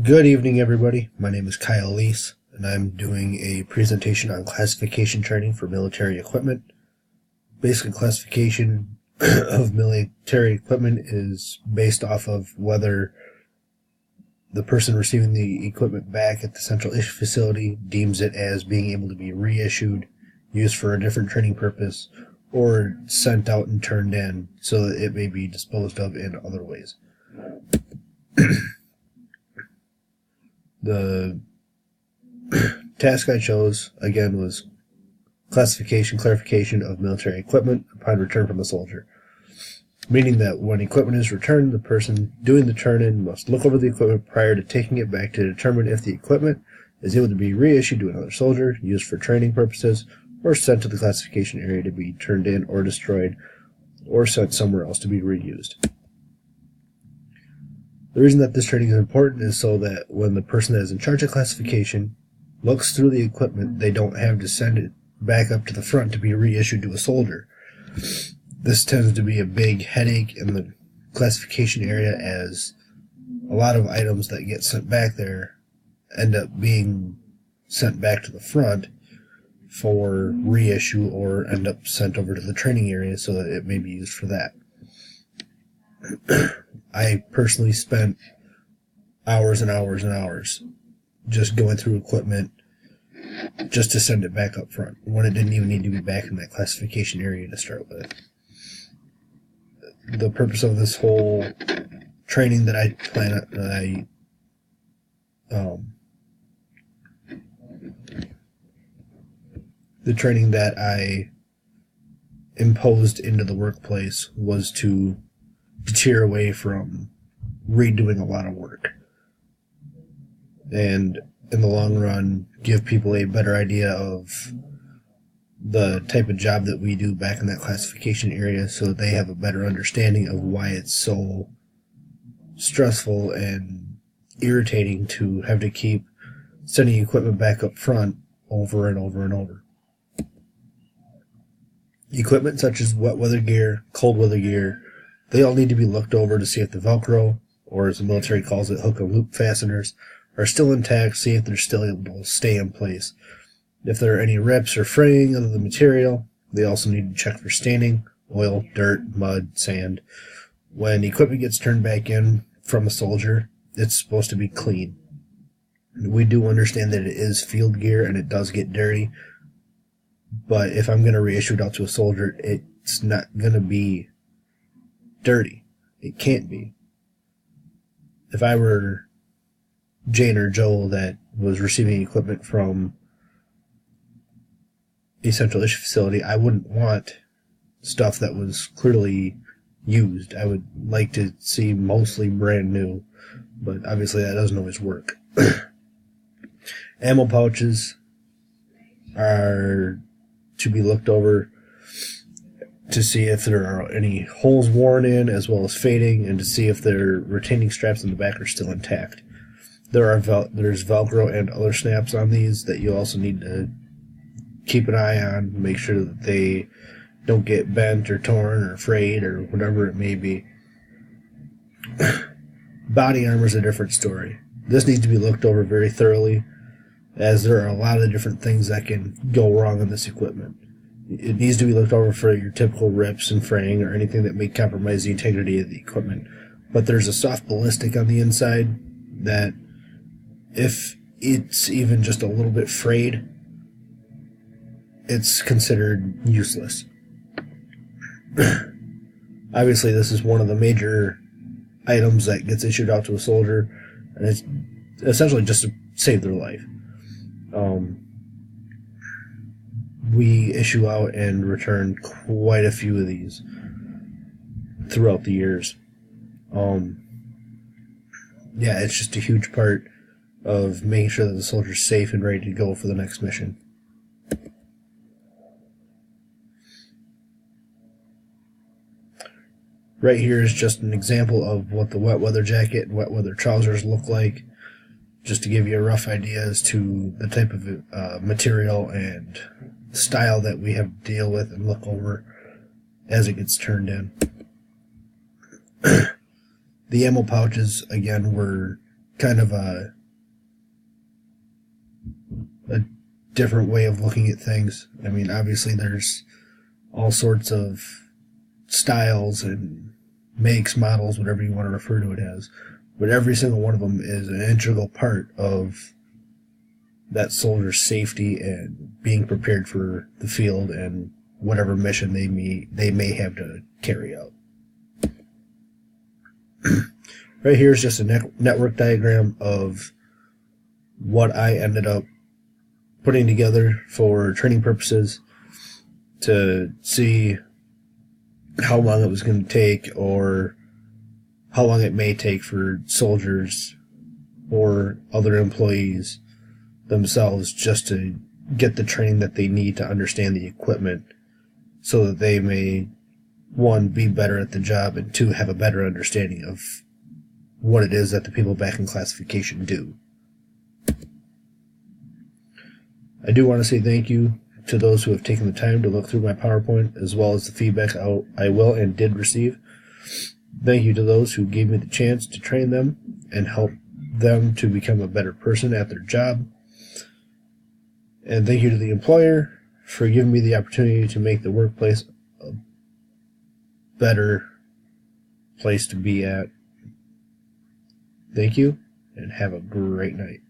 Good evening, everybody. My name is Kyle Leese, and I'm doing a presentation on classification training for military equipment. Basic classification of military equipment is based off of whether the person receiving the equipment back at the central issue facility deems it as being able to be reissued, used for a different training purpose, or sent out and turned in so that it may be disposed of in other ways. The task I chose, again, was clarification of military equipment upon return from a soldier. Meaning that when equipment is returned, the person doing the turn-in must look over the equipment prior to taking it back to determine if the equipment is able to be reissued to another soldier, used for training purposes, or sent to the classification area to be turned in or destroyed, or sent somewhere else to be reused. The reason that this training is important is so that when the person that is in charge of classification looks through the equipment, they don't have to send it back up to the front to be reissued to a soldier. This tends to be a big headache in the classification area, as a lot of items that get sent back there end up being sent back to the front for reissue or end up sent over to the training area so that it may be used for that. I personally spent hours and hours and hours just going through equipment just to send it back up front when it didn't even need to be back in that classification area to start with. The purpose of this whole training that the training that I imposed into the workplace was to deter away from redoing a lot of work, and in the long run give people a better idea of the type of job that we do back in that classification area, so that they have a better understanding of why it's so stressful and irritating to have to keep sending equipment back up front over and over and over. Equipment such as wet weather gear, cold weather gear, they all need to be looked over to see if the Velcro, or as the military calls it, hook and loop fasteners, are still intact, see if they're still able to stay in place. If there are any rips or fraying of the material, they also need to check for staining, oil, dirt, mud, sand. When equipment gets turned back in from a soldier, it's supposed to be clean. We do understand that it is field gear and it does get dirty, but if I'm going to reissue it out to a soldier, it's not going to be dirty. It can't be. If I were Jane or Joel that was receiving equipment from a central issue facility, I wouldn't want stuff that was clearly used. I would like to see mostly brand new, but obviously that doesn't always work. Ammo pouches are to be looked over to see if there are any holes worn in, as well as fading, and to see if their retaining straps in the back are still intact. There's Velcro and other snaps on these that you also need to keep an eye on, make sure that they don't get bent or torn or frayed or whatever it may be. Body armor is a different story. This needs to be looked over very thoroughly, as there are a lot of different things that can go wrong in this equipment. It needs to be looked over for your typical rips and fraying or anything that may compromise the integrity of the equipment. But there's a soft ballistic on the inside that, if it's even just a little bit frayed, it's considered useless. Obviously, this is one of the major items that gets issued out to a soldier, and it's essentially just to save their life. We issue out and return quite a few of these throughout the years. It's just a huge part of making sure that the soldier's safe and ready to go for the next mission. Right here is just an example of what the wet weather jacket and wet weather trousers look like, just to give you a rough idea as to the type of material and style that we have to deal with and look over as it gets turned in. The ammo pouches, again, were kind of a different way of looking at things. I mean, obviously there's all sorts of styles and makes, models, whatever you want to refer to it as, but every single one of them is an integral part of that soldier's safety and being prepared for the field and whatever mission they may have to carry out. Right here is just a network diagram of what I ended up putting together for training purposes to see how long it was going to take, or how long it may take for soldiers or other employees themselves just to get the training that they need to understand the equipment, so that they may, one, be better at the job, and two, have a better understanding of what it is that the people back in classification do. I do want to say thank you to those who have taken the time to look through my PowerPoint, as well as the feedback I will and did receive. Thank you to those who gave me the chance to train them and help them to become a better person at their job. And thank you to the employer for giving me the opportunity to make the workplace a better place to be at. Thank you, and have a great night.